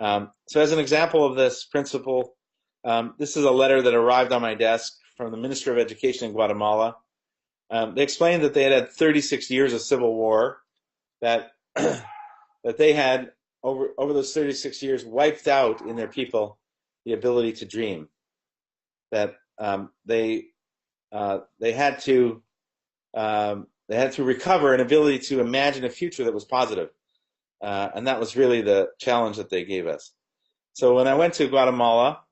So as an example of this principle, this is a letter that arrived on my desk from the Minister of Education in Guatemala. They explained that they had 36 years of civil war, that that they had over those 36 years wiped out in their people the ability to dream. That they had to recover an ability to imagine a future that was positive, and that was really the challenge that they gave us. So when I went to Guatemala,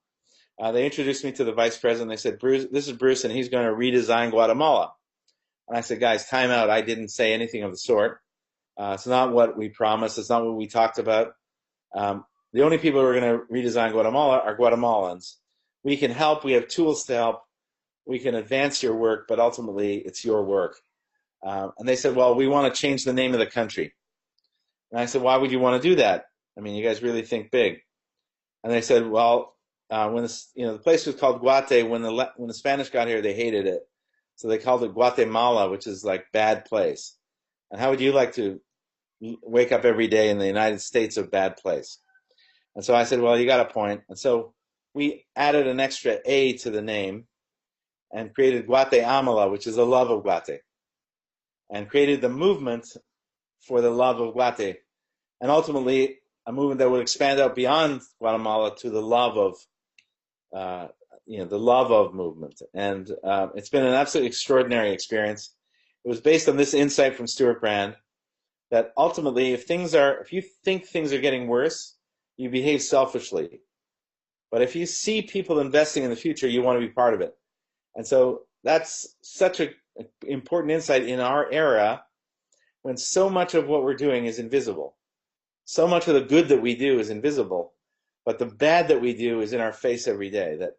they introduced me to the vice president. They said, "Bruce, this is Bruce, and he's going to redesign Guatemala." And I said, "Guys, time out. I didn't say anything of the sort. It's not what we promised. It's not what we talked about. The only people who are going to redesign Guatemala are Guatemalans. We can help. We have tools to help. We can advance your work, but ultimately it's your work." And they said, "Well, we want to change the name of the country." And I said, "Why would you want to do that? I mean, you guys really think big." And they said, "Well, when the place was called Guate, when the Spanish got here, they hated it, so they called it Guatemala, which is like bad place. And how would you like to wake up every day in the United States of bad place?" And so I said, "Well, you got a point." And so we added an extra A to the name and created Guatemala, which is the love of Guate, and created the movement for the love of Guate, and ultimately a movement that would expand out beyond Guatemala to the love of, the love of movement. And it's been an absolutely extraordinary experience. It was based on this insight from Stuart Brand that ultimately, if you think things are getting worse, you behave selfishly. But if you see people investing in the future, you want to be part of it. And so that's such an important insight in our era when so much of what we're doing is invisible. So much of the good that we do is invisible, but the bad that we do is in our face every day. That,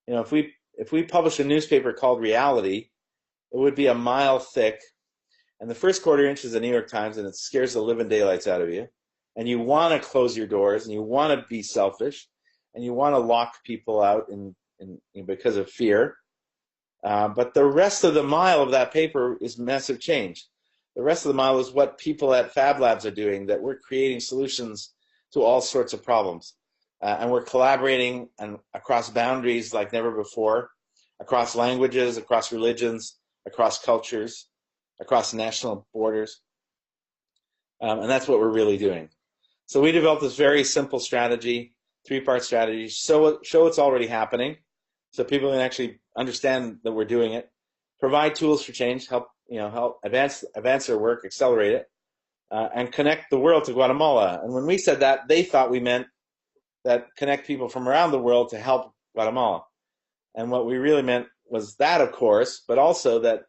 if we published a newspaper called Reality, it would be a mile thick, and the first quarter inch is the New York Times, and it scares the living daylights out of you. And you want to close your doors, and you want to be selfish, and you want to lock people out because of fear. But the rest of the mile of that paper is massive change. The rest of the mile is what people at Fab Labs are doing, that we're creating solutions to all sorts of problems. And we're collaborating across boundaries like never before, across languages, across religions, across cultures, across national borders. And that's what we're really doing. So we developed this very simple strategy, three-part strategy, show it's already happening so people can actually understand that we're doing it, provide tools for change, help advance their work, accelerate it, and connect the world to Guatemala. And when we said that, they thought we meant that connect people from around the world to help Guatemala. And what we really meant was that, of course, but also that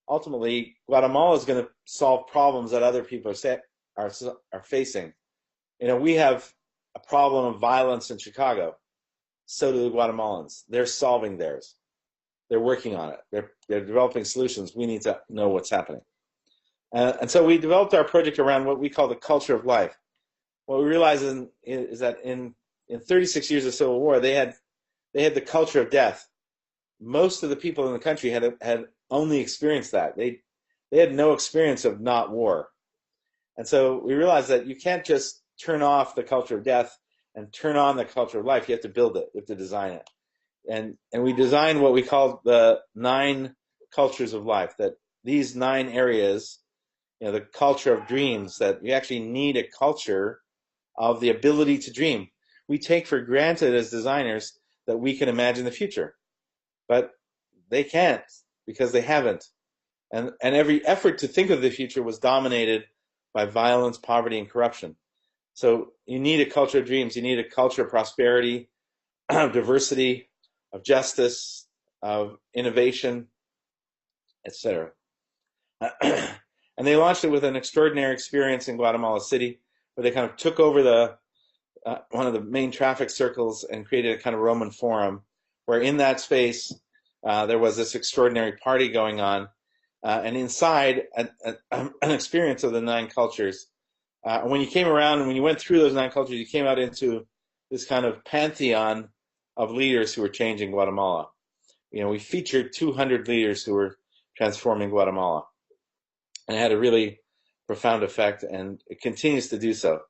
ultimately Guatemala is going to solve problems that other people are facing. We have a problem of violence in Chicago. So do the Guatemalans. They're solving theirs. They're working on it. They're developing solutions. We need to know what's happening. And so we developed our project around what we call the culture of life. What we realized is that in 36 years of civil war, they had the culture of death. Most of the people in the country had only experienced that. They had no experience of not war. And so we realized that you can't just turn off the culture of death and turn on the culture of life. You have to build it. You have to design it. And we designed what we call the 9 cultures of life, that these 9 areas, the culture of dreams, that you actually need a culture of the ability to dream. We take for granted as designers that we can imagine the future, but they can't because they haven't. And every effort to think of the future was dominated by violence, poverty, and corruption. So you need a culture of dreams. You need a culture of prosperity, of diversity, of justice, of innovation, etc. And they launched it with an extraordinary experience in Guatemala City, where they kind of took over one of the main traffic circles and created a kind of Roman forum, where in that space there was this extraordinary party going on, and inside an experience of the 9 cultures. And when you came around and when you went through those 9 cultures, you came out into this kind of pantheon of leaders who were changing Guatemala. We featured 200 leaders who were transforming Guatemala, and it had a really profound effect, and it continues to do so.